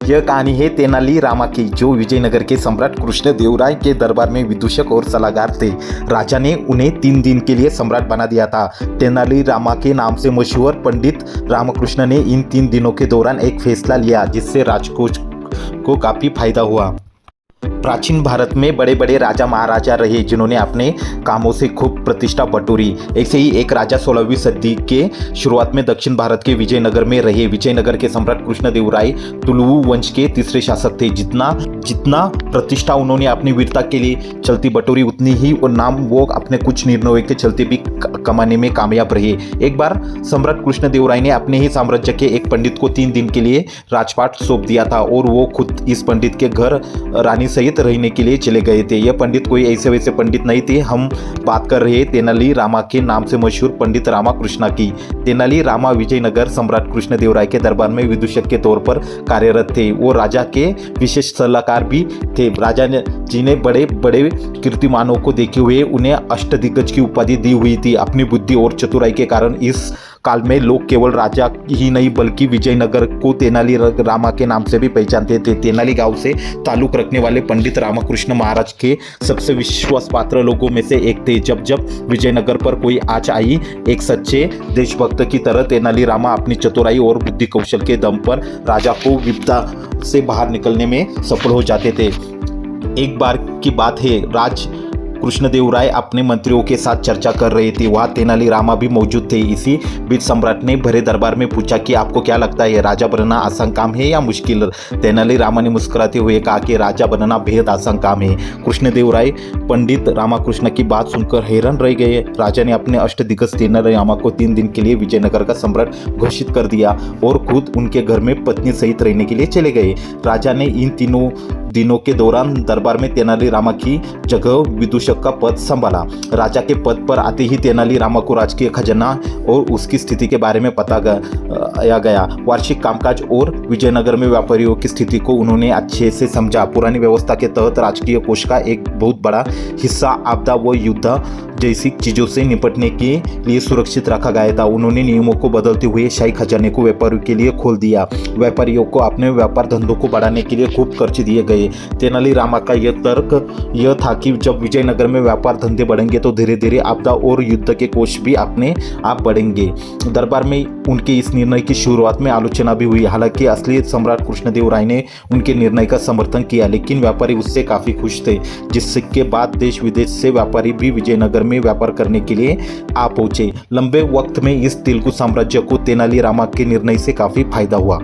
यह कहानी है तेनाली रामा की, जो विजयनगर के सम्राट कृष्णदेवराय के दरबार में विदूषक और सलाहकार थे। राजा ने उन्हें 3 दिन के लिए सम्राट बना दिया था। तेनाली रामा के नाम से मशहूर पंडित रामकृष्ण ने इन 3 दिनों के दौरान एक फैसला लिया जिससे राजकोष को काफी फायदा हुआ। प्राचीन भारत में बड़े बड़े राजा महाराजा रहे जिन्होंने अपने कामों से खूब प्रतिष्ठा बटोरी। ऐसे ही एक राजा 16वीं सदी के शुरुआत में दक्षिण भारत के विजयनगर में रहे। विजयनगर के सम्राट कृष्णदेवराय तुलुवु वंश के तीसरे शासक थे। जितना प्रतिष्ठा उन्होंने अपनी वीरता के लिए चलती बटोरी, उतनी ही नाम वो अपने कुछ निर्णयों के चलते भी कमाने में कामयाब रहे। एक बार सम्राट कृष्णदेवराय ने अपने ही साम्राज्य के एक पंडित को 3 दिन के लिए राजपाट सौंप दिया था और वो खुद इस पंडित के घर रानी सहित रहने के लिए चले गए थे। यह पंडित कोई ऐसे वैसे पंडित नहीं थे। हम बात कर रहे तेनाली रामा के नाम से मशहूर पंडित रामकृष्ण की। तेनाली रामा विजयनगर सम्राट कृष्णदेवराय के दरबार में विदूषक के तौर पर कार्यरत थे। वो राजा के विशेष सलाहकार भी थे। राजा जी ने बड़े बड़े कीर्तिमानों को देखे हुए उन्हें अष्टदिग्गज की उपाधि दी हुई थी। अपनी बुद्धि और चतुराई के कारण इस काल में लोग केवल राजा ही नहीं बल्कि विजयनगर को तेनाली रामा के नाम से भी पहचानते थे। तेनाली गांव से ताल्लुक रखने वाले पंडित रामकृष्ण महाराज के सबसे विश्वास पात्र लोगों में से एक थे। जब विजयनगर पर कोई आँच आई, एक सच्चे देशभक्त की तरह तेनाली रामा अपनी चतुराई और बुद्धि कौशल के दम पर राजा को विपदा से बाहर निकलने में सफल हो जाते थे। एक बार की बात है, कृष्णदेवराय अपने मंत्रियों के साथ चर्चा कर रहे थे। वहाँ तेनाली रामा भी मौजूद थे। इसी बीच सम्राट ने भरे दरबार में पूछा कि आपको क्या लगता है, राजा बनना आसान काम है या मुश्किल? तेनाली रामा ने मुस्कुराते हुए कहा कि राजा बनना बेहद आसान काम है। कृष्णदेवराय पंडित रामकृष्ण की बात सुनकर हैरान रह गए। राजा ने अपने अष्टदिग्गज तेनाली रामा को 3 दिन के लिए विजयनगर का सम्राट घोषित कर दिया और खुद उनके घर में पत्नी सहित रहने के लिए चले गए। राजा ने इन तीनों दिनों के दौरान दरबार में तेनाली रामा की जगह विदूषक का पद संभाला। राजा के पद पर आते ही तेनाली रामा को राजकीय खजाना और उसकी स्थिति के बारे में पता गया। वार्षिक कामकाज और विजयनगर में व्यापारियों की स्थिति को उन्होंने अच्छे से समझा। पुरानी व्यवस्था के तहत राजकीय कोष का एक बहुत बड़ा हिस्सा आपदा व युद्ध जैसी चीजों से निपटने के लिए सुरक्षित रखा गया था। उन्होंने नियमों को बदलते हुए शाही खजाने को व्यापारियों के लिए खोल दिया। व्यापारियों को अपने व्यापार धंधों को बढ़ाने के लिए खूब खर्च दिए गए। तेनाली रामा का यह तर्क यह था कि जब विजयनगर में व्यापार धंधे बढ़ेंगे तो धीरे धीरे आपदा और युद्ध के कोष भी अपने आप बढ़ेंगे। दरबार में उनके इस निर्णय की शुरुआत में आलोचना भी हुई। हालांकि असली सम्राट कृष्णदेवराय ने उनके निर्णय का समर्थन किया, लेकिन व्यापारी उससे काफी खुश थे, जिसके बाद देश विदेश से व्यापारी भी विजयनगर में व्यापार करने के लिए आ पहुंचे। लंबे वक्त में इस तेलुगु साम्राज्य को तेनाली रामा के निर्णय से काफी फायदा हुआ।